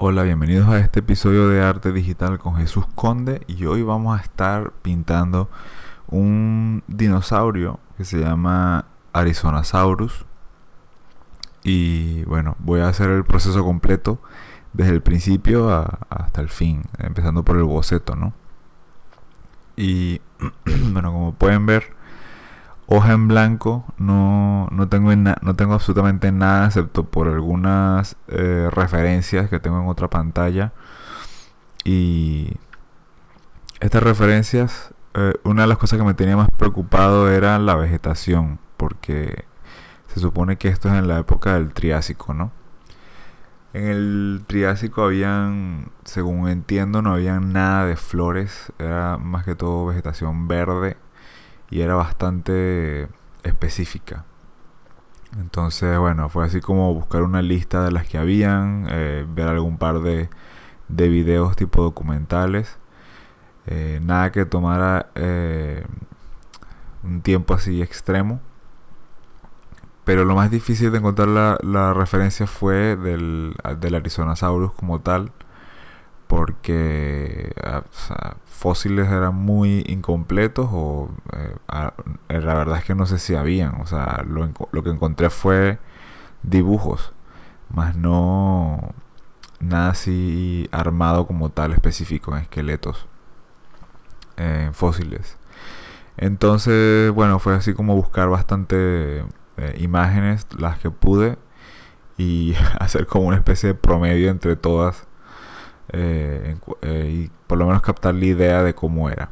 Hola, bienvenidos a este episodio de Arte Digital con Jesús Conde y hoy vamos a estar pintando un dinosaurio que se llama Arizonasaurus y bueno, voy a hacer el proceso completo desde el principio hasta el fin, empezando por el boceto, ¿no? Y bueno, como pueden ver, hoja en blanco, no tengo absolutamente nada excepto por algunas referencias que tengo en otra pantalla. Y estas referencias, una de las cosas que me tenía más preocupado era la vegetación, porque se supone que esto es en la época del Triásico, ¿no? En el Triásico habían, según entiendo, no habían nada de flores, era más que todo vegetación verde y era bastante específica. Entonces, bueno, fue así como buscar una lista de las que habían, ver algún par de videos tipo documentales. Nada que tomara un tiempo así extremo. Pero lo más difícil de encontrar la referencia fue del Arizonasaurus como tal. Porque o sea, fósiles eran muy incompletos o la verdad es que no sé si habían. O sea, lo que encontré fue dibujos, más no nada así armado como tal específico en esqueletos, en fósiles. Entonces, bueno, fue así como buscar bastante imágenes, las que pude, y hacer como una especie de promedio entre todas, y por lo menos captar la idea de cómo era.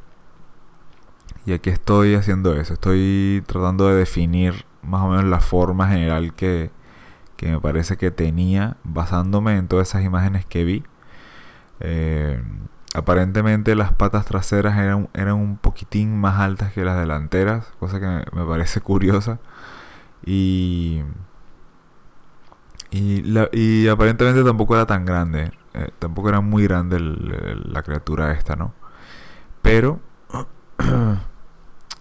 Y aquí estoy haciendo eso, estoy tratando de definir más o menos la forma general que me parece que tenía, basándome en todas esas imágenes que vi. Eh, Aparentemente las patas traseras eran un poquitín más altas que las delanteras, cosa que me parece curiosa. Y, y aparentemente tampoco era tan grande, tampoco era muy grande la criatura esta, ¿no? Pero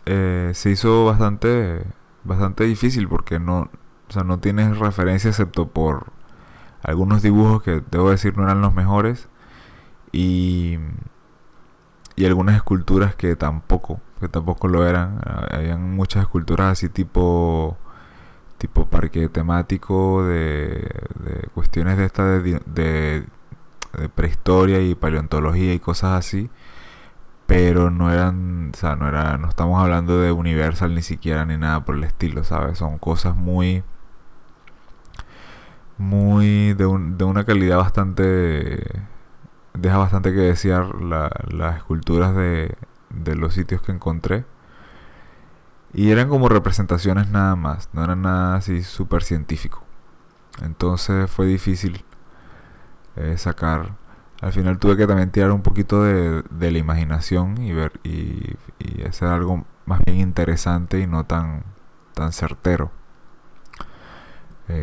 se hizo bastante difícil porque o sea, no tienes referencia excepto por algunos dibujos que debo decir no eran los mejores y, y algunas esculturas que tampoco lo eran. Habían muchas esculturas así tipo parque temático de cuestiones de esta de prehistoria y paleontología y cosas así, pero no eran, o sea, no estamos hablando de Universal ni siquiera ni nada por el estilo, ¿sabes? Son cosas muy de una calidad bastante, deja bastante que desear las esculturas de los sitios que encontré. Y eran como representaciones nada más, no eran nada así súper científico. Entonces fue difícil sacar. Al final tuve que también tirar un poquito de la imaginación y ver y hacer algo más bien interesante y no tan certero.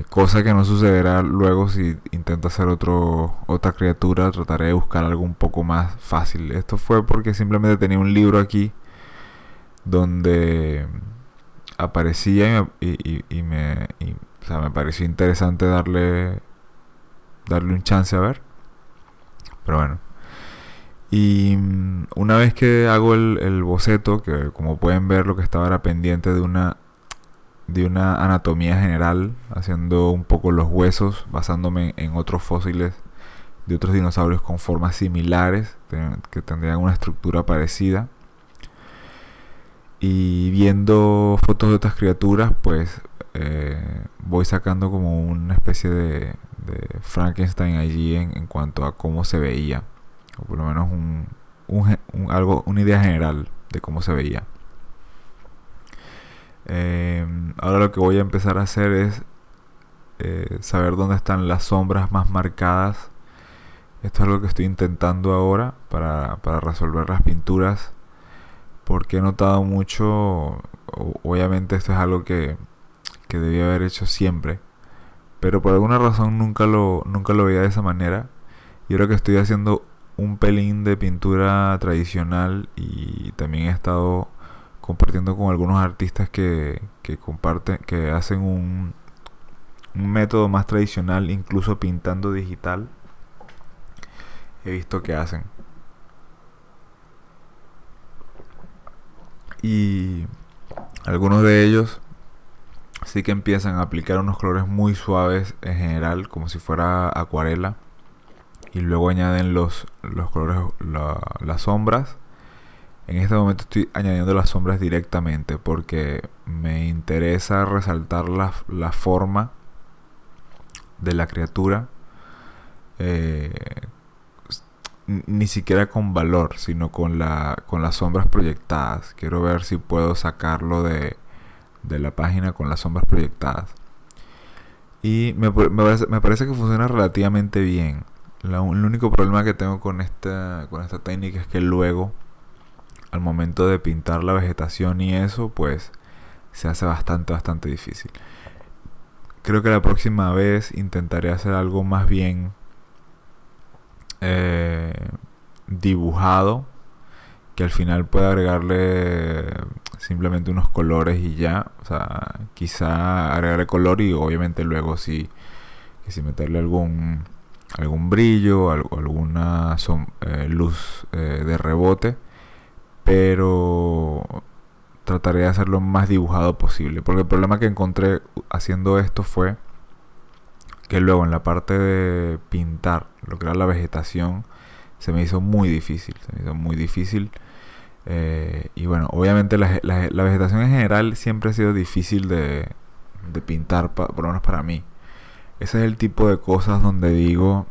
Cosa que no sucederá luego si intento hacer otra criatura. Trataré de buscar algo un poco más fácil. Esto fue porque simplemente tenía un libro aquí donde aparecía o sea, me pareció interesante darle un chance a ver. Pero bueno. Y una vez que hago el boceto, que como pueden ver lo que estaba era pendiente de una anatomía general, haciendo un poco los huesos, basándome en otros fósiles de otros dinosaurios con formas similares, que tendrían una estructura parecida. Y viendo fotos de otras criaturas, pues voy sacando como una especie de Frankenstein allí en cuanto a cómo se veía, o por lo menos una idea general de cómo se veía. Ahora lo que voy a empezar a hacer es saber dónde están las sombras más marcadas. Esto es lo que estoy intentando ahora para resolver las pinturas, porque he notado mucho, obviamente esto es algo que debía haber hecho siempre, pero por alguna razón nunca lo veía de esa manera. Y ahora que estoy haciendo un pelín de pintura tradicional y también he estado compartiendo con algunos artistas que comparten, que hacen un método más tradicional, incluso pintando digital. he visto que hacen. Y algunos de ellos sí que empiezan a aplicar unos colores muy suaves en general, como si fuera acuarela, y luego añaden los colores, las sombras. En este momento estoy añadiendo las sombras directamente porque me interesa resaltar la forma de la criatura, eh, ni siquiera con valor, sino con las sombras proyectadas. Quiero ver si puedo sacarlo de la página con las sombras proyectadas. Y me parece que funciona relativamente bien. El único problema que tengo con esta técnica es que luego, al momento de pintar la vegetación y eso, pues se hace bastante difícil. Creo que la próxima vez intentaré hacer algo más bien eh, dibujado, que al final pueda agregarle simplemente unos colores y ya. O sea, quizá agregarle color y obviamente luego sí, que si meterle algún brillo, alguna luz de rebote, pero trataré de hacerlo más dibujado posible, porque el problema que encontré haciendo esto fue que luego en la parte de pintar lo que era la vegetación se me hizo muy difícil, y bueno, obviamente la vegetación en general siempre ha sido difícil de pintar, por lo menos para mí. Ese es el tipo de cosas donde digo,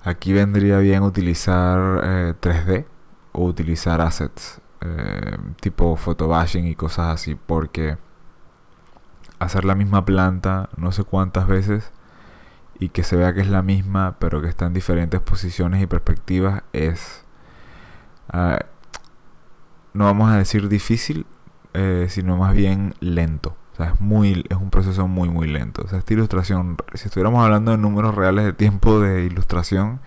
aquí vendría bien utilizar 3D o utilizar assets, tipo photobashing y cosas así, porque hacer la misma planta no sé cuántas veces y que se vea que es la misma pero que está en diferentes posiciones y perspectivas es, uh, no vamos a decir difícil, sino más bien lento. O sea, es un proceso muy lento. O sea, esta ilustración, si estuviéramos hablando de números reales de tiempo de ilustración,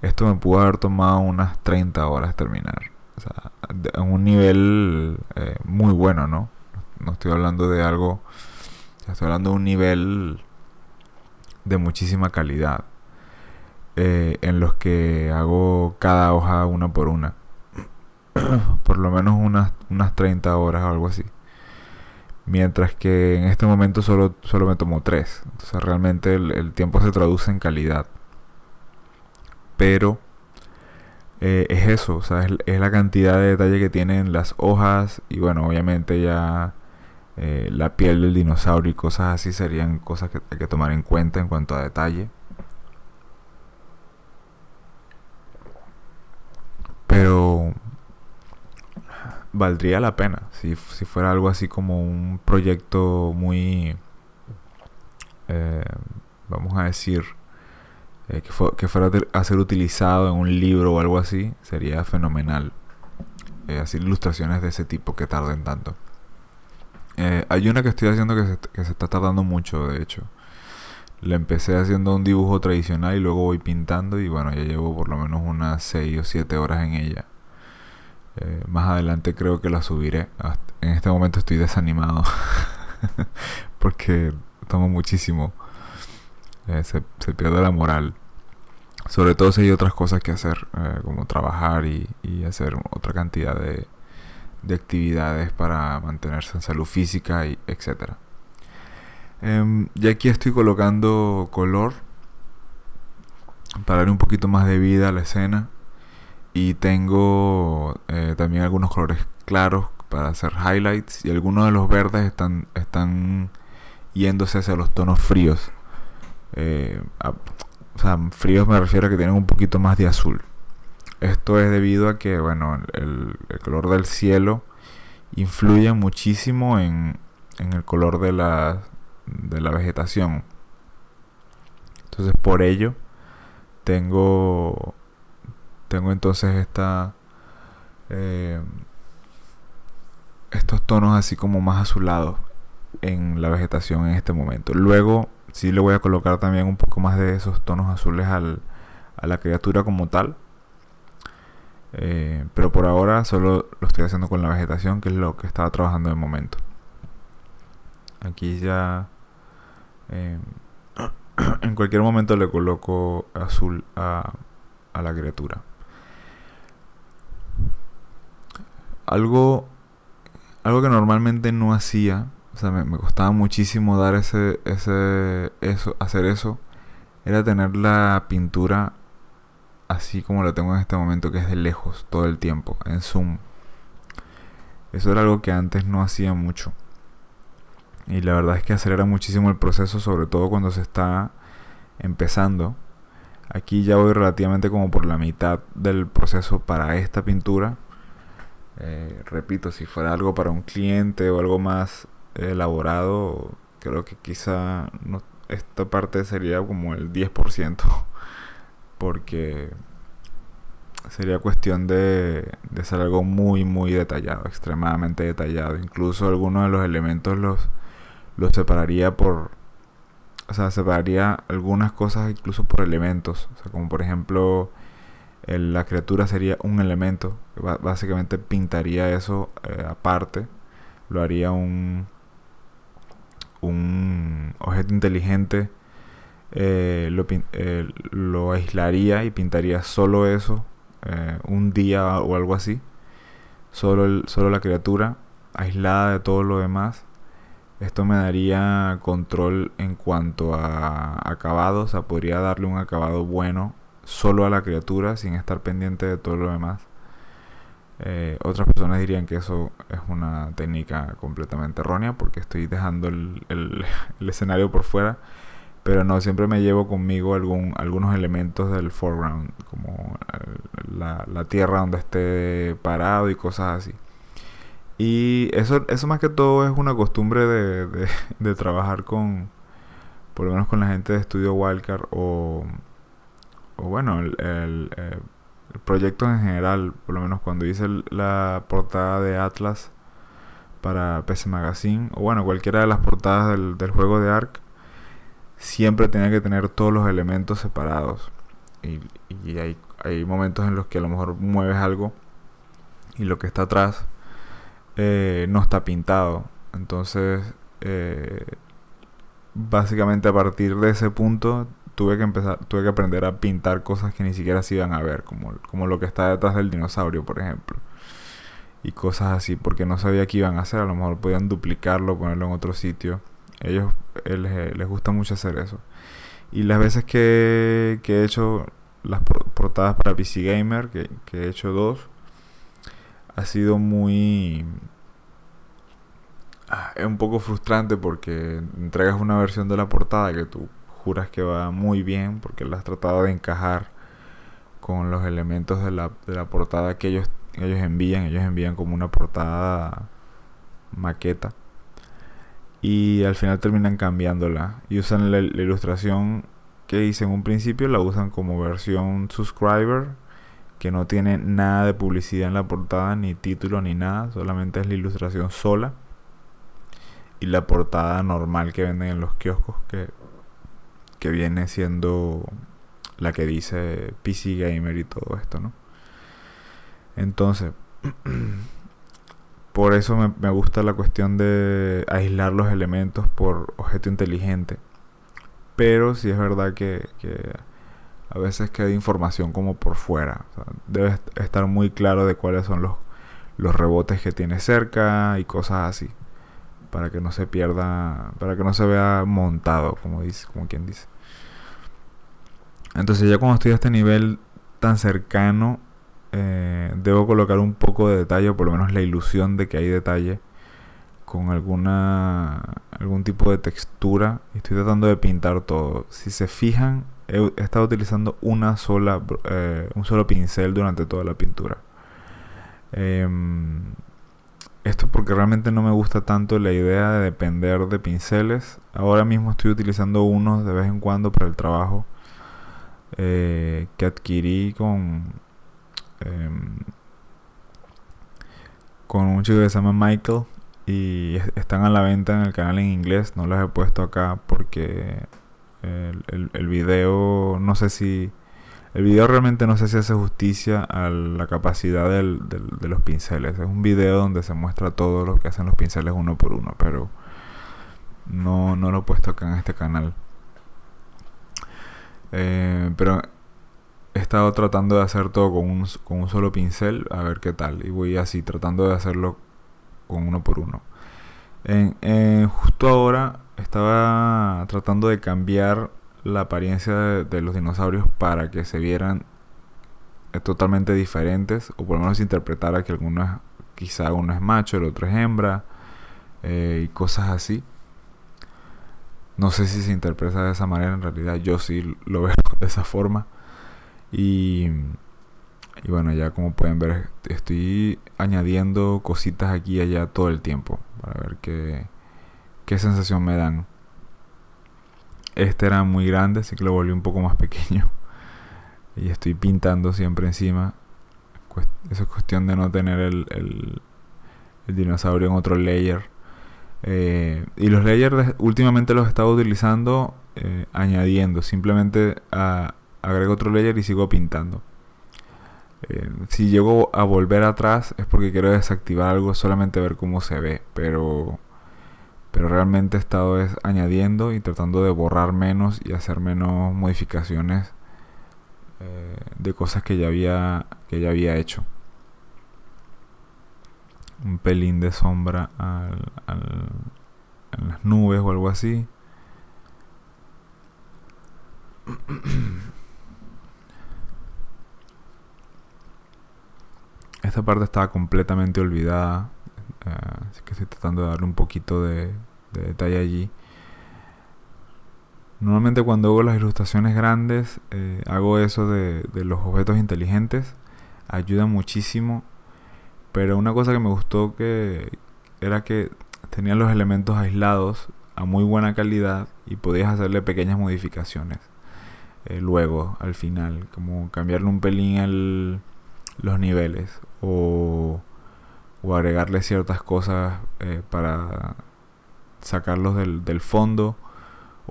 esto me pudo haber tomado unas 30 horas terminar. O sea, en un nivel muy bueno, ¿no? No estoy hablando de algo, estoy hablando de un nivel de muchísima calidad, en los que hago cada hoja una por una. Por lo menos unas 30 horas o algo así. Mientras que en este momento solo me tomó 3. Entonces realmente el tiempo se traduce en calidad. Pero es eso, o sea, es la cantidad de detalle que tienen las hojas. Y bueno, obviamente ya la piel del dinosaurio y cosas así serían cosas que hay que tomar en cuenta en cuanto a detalle. Pero valdría la pena si fuera algo así como un proyecto muy, eh, vamos a decir, que fuera a ser utilizado en un libro o algo así. Sería fenomenal hacer ilustraciones de ese tipo que tarden tanto. Hay una que estoy haciendo que se está tardando mucho, de hecho. Le empecé haciendo un dibujo tradicional y luego voy pintando y bueno, ya llevo por lo menos unas 6 o 7 horas en ella. Más adelante creo que la subiré. En este momento estoy desanimado porque tomo muchísimo. Se pierde la moral. Sobre todo si hay otras cosas que hacer, como trabajar y hacer otra cantidad de actividades para mantenerse en salud física y etcétera. Y aquí estoy colocando color para darle un poquito más de vida a la escena. Y tengo también algunos colores claros para hacer highlights. Y algunos de los verdes están yéndose hacia los tonos fríos. O sea, fríos me refiero a que tienen un poquito más de azul. Esto es debido a que, bueno, el color del cielo influye muchísimo en el color de la vegetación. Entonces, por ello, tengo entonces estos tonos así como más azulados en la vegetación en este momento. Luego sí le voy a colocar también un poco más de esos tonos azules a la criatura como tal. Pero por ahora solo lo estoy haciendo con la vegetación, que es lo que estaba trabajando de momento. Aquí ya En cualquier momento le coloco azul a la criatura. Algo, algo que normalmente no hacía, o sea, me costaba muchísimo dar hacer eso, era tener la pintura así como la tengo en este momento, que es de lejos, todo el tiempo, en zoom. Eso era algo que antes no hacía mucho. Y la verdad es que acelera muchísimo el proceso, sobre todo cuando se está empezando. Aquí ya voy relativamente como por la mitad del proceso para esta pintura. Repito, si fuera algo para un cliente o algo más elaborado, creo que quizá esta parte sería como el 10%, porque sería cuestión de hacer algo muy muy detallado, extremadamente detallado. Incluso algunos de los elementos los separaría por... O sea, separaría algunas cosas incluso por elementos. O sea, como por ejemplo, la criatura sería un elemento. Básicamente pintaría eso aparte. Lo haría un objeto inteligente. Lo aislaría y pintaría solo eso. Un día o algo así. Solo la criatura, aislada de todo lo demás. Esto me daría control en cuanto a acabado, o sea, podría darle un acabado bueno solo a la criatura sin estar pendiente de todo lo demás. Otras personas dirían que eso es una técnica completamente errónea porque estoy dejando el escenario por fuera, pero no, siempre me llevo conmigo algunos elementos del foreground, como la tierra donde esté parado y cosas así. Y eso más que todo es una costumbre de trabajar por lo menos con la gente de Estudio Wildcard o bueno, el proyecto en general, por lo menos cuando hice la portada de Atlas para PC Magazine, o bueno, cualquiera de las portadas del juego de Ark, siempre tenía que tener todos los elementos separados. Y hay momentos en los que a lo mejor mueves algo y lo que está atrás no está pintado. Entonces, básicamente a partir de ese punto tuve que aprender a pintar cosas que ni siquiera se iban a ver, como lo que está detrás del dinosaurio, por ejemplo. Y cosas así, porque no sabía qué iban a hacer. A lo mejor podían duplicarlo, ponerlo en otro sitio. Ellos les gusta mucho hacer eso. Y las veces que he hecho las portadas para PC Gamer, que he hecho dos, ha sido muy... Es un poco frustrante porque entregas una versión de la portada que tú juras que va muy bien porque la has tratado de encajar con los elementos de la portada que ellos envían. Ellos envían como una portada maqueta y al final terminan cambiándola y usan la ilustración que hice en un principio, la usan como versión subscriber, que no tiene nada de publicidad en la portada, ni título ni nada, solamente es la ilustración sola, y la portada normal que venden en los kioscos, que viene siendo la que dice PC Gamer y todo esto, ¿no? Entonces, por eso me gusta la cuestión de aislar los elementos por objeto inteligente. Pero sí es verdad que a veces queda información como por fuera. O sea, debes estar muy claro de cuáles son los rebotes que tiene cerca y cosas así, para que no se pierda, para que no se vea montado, como quien dice. Entonces ya cuando estoy a este nivel tan cercano, debo colocar un poco de detalle, o por lo menos la ilusión de que hay detalle, con algún tipo de textura. Y estoy tratando de pintar todo. Si se fijan, he estado utilizando un solo pincel durante toda la pintura. Esto porque realmente no me gusta tanto la idea de depender de pinceles. Ahora mismo estoy utilizando unos de vez en cuando para el trabajo que adquirí con un chico que se llama Michael, y están a la venta en el canal en inglés. No los he puesto acá porque el video realmente no sé si hace justicia a la capacidad de los pinceles. Es un video donde se muestra todo lo que hacen los pinceles uno por uno, pero no lo he puesto acá en este canal. Pero he estado tratando de hacer todo con un solo pincel, a ver qué tal. Y voy así, tratando de hacerlo con uno por uno. Justo ahora estaba tratando de cambiar la apariencia de los dinosaurios para que se vieran totalmente diferentes, o por lo menos interpretara que quizá uno es macho, el otro es hembra, y cosas así. No sé si se interpreta de esa manera, en realidad yo sí lo veo de esa forma. Y, y bueno, ya como pueden ver, estoy añadiendo cositas aquí y allá todo el tiempo para ver qué sensación me dan. Este era muy grande, así que lo volví un poco más pequeño. Y estoy pintando siempre encima. Eso es cuestión de no tener el dinosaurio en otro layer. Y los layers últimamente los he estado utilizando añadiendo. Simplemente agrego otro layer y sigo pintando. Si llego a volver atrás es porque quiero desactivar algo, solamente ver cómo se ve. Pero realmente he estado añadiendo y tratando de borrar menos y hacer menos modificaciones de cosas que ya había hecho. Un pelín de sombra en las nubes o algo así. Esta parte estaba completamente olvidada, así que estoy tratando de darle un poquito de detalle allí. Normalmente cuando hago las ilustraciones grandes, hago eso de los objetos inteligentes. Ayuda muchísimo. Pero una cosa que me gustó era que tenían los elementos aislados a muy buena calidad y podías hacerle pequeñas modificaciones. Luego, al final, como cambiarle un pelín los niveles o agregarle ciertas cosas para sacarlos del fondo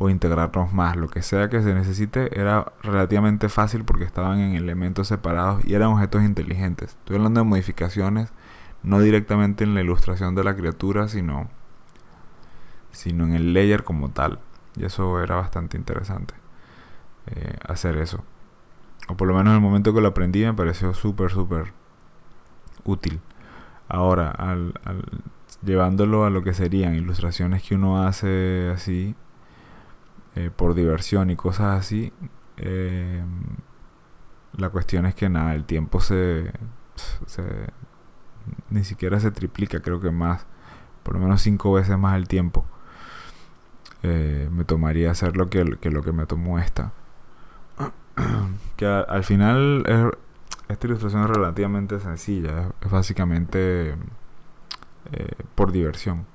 o integrarlos más. Lo que sea que se necesite era relativamente fácil porque estaban en elementos separados y eran objetos inteligentes. Estoy hablando de modificaciones no directamente en la ilustración de la criatura, sino en el layer como tal. Y eso era bastante interesante, hacer eso. O por lo menos en el momento que lo aprendí me pareció súper útil. Ahora, llevándolo a lo que serían ilustraciones que uno hace así, por diversión y cosas así, la cuestión es que nada, el tiempo ni siquiera se triplica, creo que más, por lo menos 5 veces más el tiempo me tomaría hacer lo que me tomó esta. Que al final esta ilustración es relativamente sencilla, es básicamente por diversión.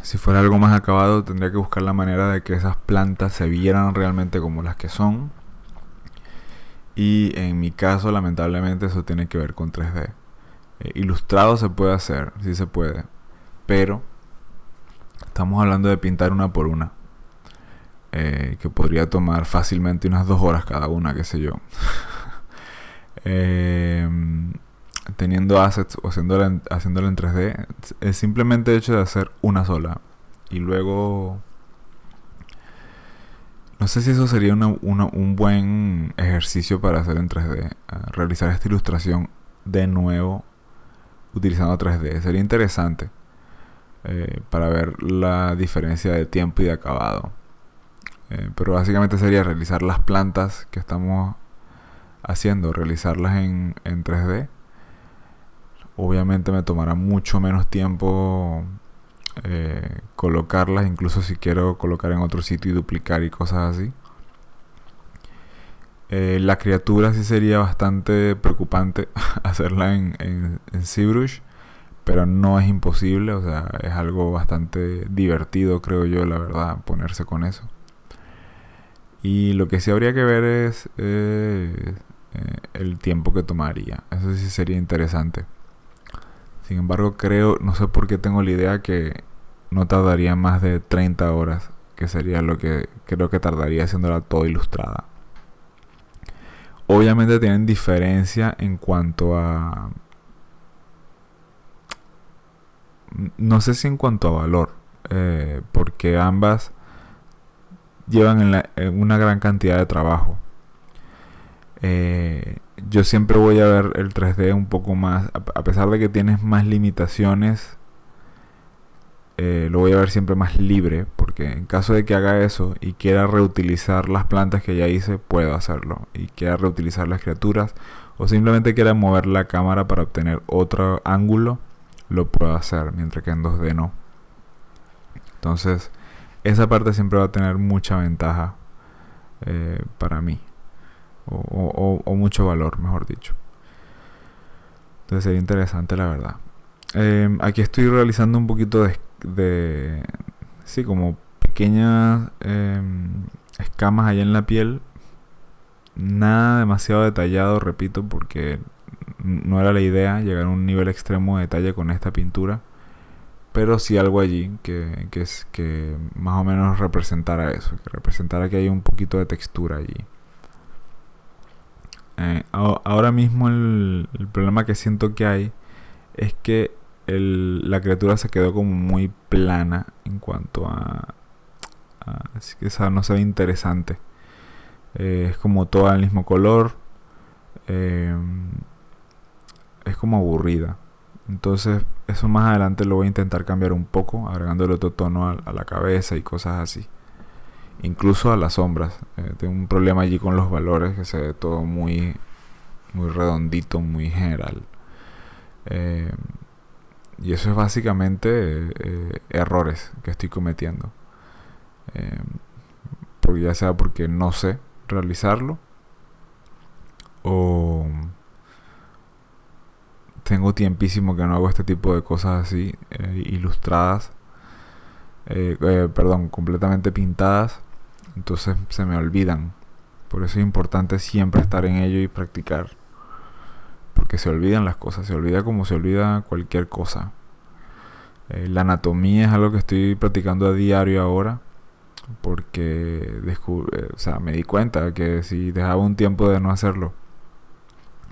Si fuera algo más acabado, tendría que buscar la manera de que esas plantas se vieran realmente como las que son. Y en mi caso, lamentablemente, eso tiene que ver con 3D. Ilustrado se puede hacer, sí se puede. Pero estamos hablando de pintar una por una. Que podría tomar fácilmente unas 2 horas cada una, qué sé yo. Teniendo assets o haciéndola en 3D, es simplemente hecho de hacer una sola. Y luego, no sé si eso sería un buen ejercicio para hacer en 3D. Realizar esta ilustración de nuevo utilizando 3D. Sería interesante para ver la diferencia de tiempo y de acabado. Pero básicamente sería realizar las plantas que estamos haciendo, realizarlas en 3D. Obviamente me tomará mucho menos tiempo colocarlas, incluso si quiero colocar en otro sitio y duplicar y cosas así. La criatura sí sería bastante preocupante hacerla en ZBrush, pero no es imposible, o sea, es algo bastante divertido, creo yo, la verdad, ponerse con eso. Y lo que sí habría que ver es el tiempo que tomaría. Eso sí sería interesante. Sin embargo, no sé por qué tengo la idea que no tardaría más de 30 horas, que sería lo que creo que tardaría haciéndola toda ilustrada. Obviamente tienen diferencia en cuanto a... No sé si en cuanto a valor, porque ambas llevan en una gran cantidad de trabajo. Yo siempre voy a ver el 3D un poco más, a pesar de que tienes más limitaciones, lo voy a ver siempre más libre, porque en caso de que haga eso y quiera reutilizar las plantas que ya hice, puedo hacerlo. Y quiera reutilizar las criaturas, o simplemente quiera mover la cámara para obtener otro ángulo, lo puedo hacer, mientras que en 2D no. Entonces, esa parte siempre va a tener mucha ventaja para mí. O mucho valor, mejor dicho. Entonces sería interesante, la verdad. Aquí estoy realizando un poquito sí, como pequeñas escamas allá en la piel. Nada demasiado detallado, repito, porque no era la idea llegar a un nivel extremo de detalle con esta pintura. Pero sí algo allí que más o menos representara eso, que representara que hay un poquito de textura allí. Ahora mismo el problema que siento que hay es que la criatura se quedó como muy plana en cuanto así que esa no se ve interesante. Es como toda el mismo color. Es como aburrida. Entonces eso más adelante lo voy a intentar cambiar un poco, agregándole otro tono a la cabeza y cosas así. Incluso a las sombras. Tengo un problema allí con los valores, que se ve todo muy, muy redondito, muy general. Y eso es básicamente errores que estoy cometiendo. Ya sea porque no sé realizarlo, o tengo tiempísimo que no hago este tipo de cosas así, ilustradas, perdón, completamente pintadas. Entonces se me olvidan. Por eso es importante siempre estar en ello y practicar, porque se olvidan las cosas, se olvida como se olvida cualquier cosa. La anatomía es algo que estoy practicando a diario ahora, porque me di cuenta que si dejaba un tiempo de no hacerlo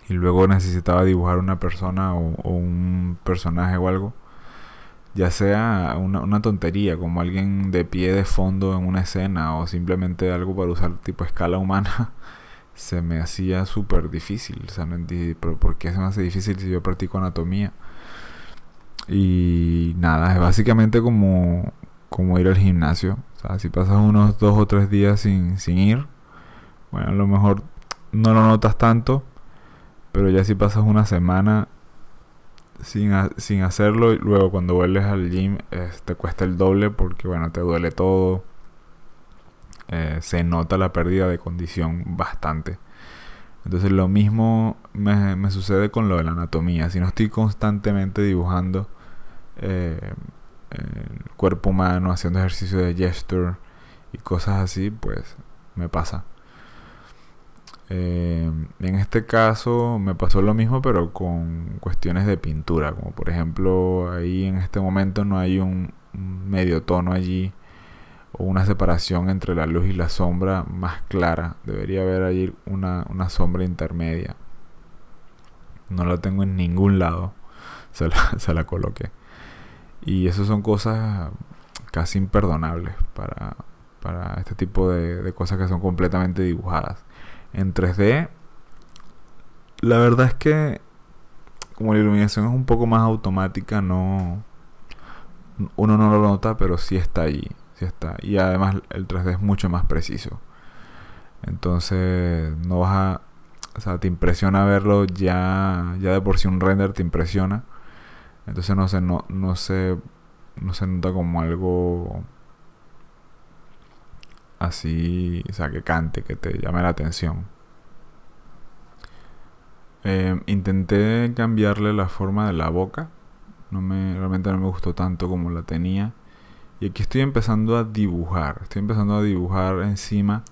y luego necesitaba dibujar una persona o un personaje o algo, ya sea una tontería como alguien de pie de fondo en una escena, o simplemente algo para usar tipo escala humana, se me hacía súper difícil. O sea, no entendí, pero ¿por qué se me hace difícil si yo practico anatomía? Y nada, es básicamente como ir al gimnasio. O sea, si pasas unos 2 o 3 días sin ir, bueno, a lo mejor no lo notas tanto, pero ya si pasas una semana sin hacerlo, y luego cuando vuelves al gym te cuesta el doble, porque bueno, te duele todo. Se nota la pérdida de condición bastante. Entonces lo mismo me sucede con lo de la anatomía. Si no estoy constantemente dibujando el cuerpo humano, haciendo ejercicio de gesture y cosas así, pues me pasa. En este caso me pasó lo mismo, pero con cuestiones de pintura, como por ejemplo ahí en este momento no hay un medio tono allí, o una separación entre la luz y la sombra más clara. Debería haber allí una sombra intermedia. No la tengo en ningún lado. Se la coloqué. Y eso son cosas casi imperdonables para este tipo de cosas que son completamente dibujadas. En 3D, la verdad es que como la iluminación es un poco más automática, uno no lo nota, pero sí está allí. Sí está. Y además el 3D es mucho más preciso. Entonces no vas o sea, te impresiona verlo ya de por sí. Un render te impresiona. Entonces no se nota como algo así, o sea, que cante, que te llame la atención. Intenté cambiarle la forma de la boca. Realmente no me gustó tanto como la tenía. Y aquí estoy empezando a dibujar. Estoy empezando a dibujar encima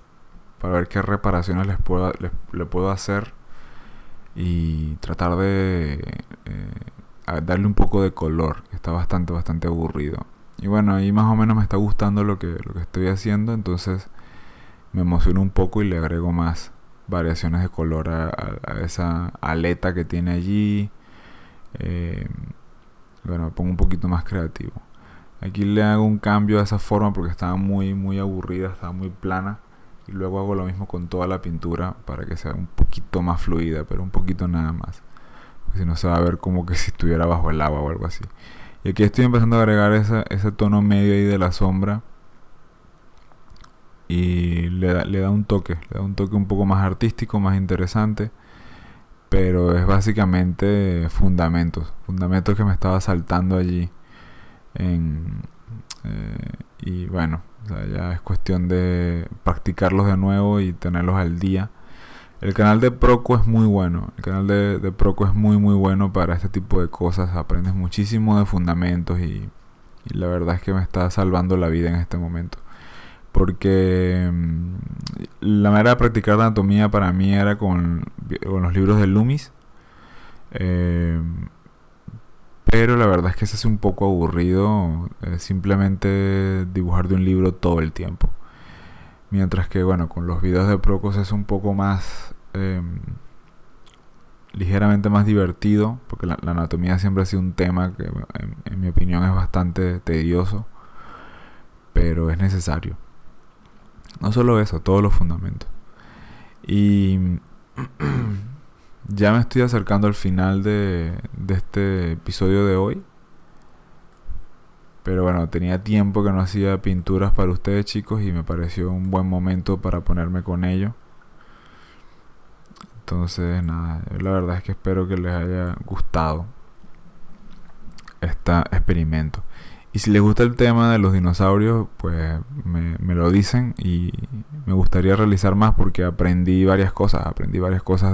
para ver qué reparaciones le puedo hacer. Y tratar de darle un poco de color. Que está bastante aburrido. Y bueno, ahí más o menos me está gustando lo que estoy haciendo. Entonces me emociono un poco y le agrego más variaciones de color a esa aleta que tiene allí. Bueno, me pongo un poquito más creativo. Aquí le hago un cambio a esa forma porque estaba muy aburrida, estaba muy plana. Y luego hago lo mismo con toda la pintura para que sea un poquito más fluida, pero un poquito nada más. Porque si no se va a ver como que si estuviera bajo el agua o algo así. Y aquí estoy empezando a agregar ese tono medio ahí de la sombra. Y le da un toque un poco más artístico, más interesante. Pero es básicamente fundamentos que me estaba saltando allí. En, y bueno, o sea, ya es cuestión de practicarlos de nuevo y tenerlos al día. El canal de Proco es muy bueno. El canal de Proco es muy bueno para este tipo de cosas. Aprendes muchísimo de fundamentos y la verdad es que me está salvando la vida en este momento. Porque la manera de practicar la anatomía para mí era con los libros de Loomis. Pero la verdad es que se hace un poco aburrido simplemente dibujar de un libro todo el tiempo. Mientras que, bueno, con los videos de Procos es un poco más, ligeramente más divertido, porque la anatomía siempre ha sido un tema que, en mi opinión, es bastante tedioso, pero es necesario. No solo eso, todos los fundamentos. Y ya me estoy acercando al final de este episodio de hoy. Pero bueno, tenía tiempo que no hacía pinturas para ustedes, chicos, y me pareció un buen momento para ponerme con ello. Entonces, nada, la verdad es que espero que les haya gustado este experimento. Y si les gusta el tema de los dinosaurios, pues me lo dicen y me gustaría realizar más porque aprendí varias cosas.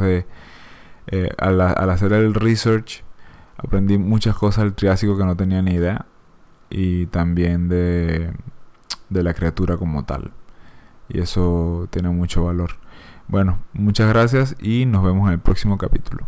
De al hacer el research, aprendí muchas cosas del Triásico que no tenía ni idea. Y también de la criatura como tal. Y eso tiene mucho valor. Bueno, muchas gracias y nos vemos en el próximo capítulo.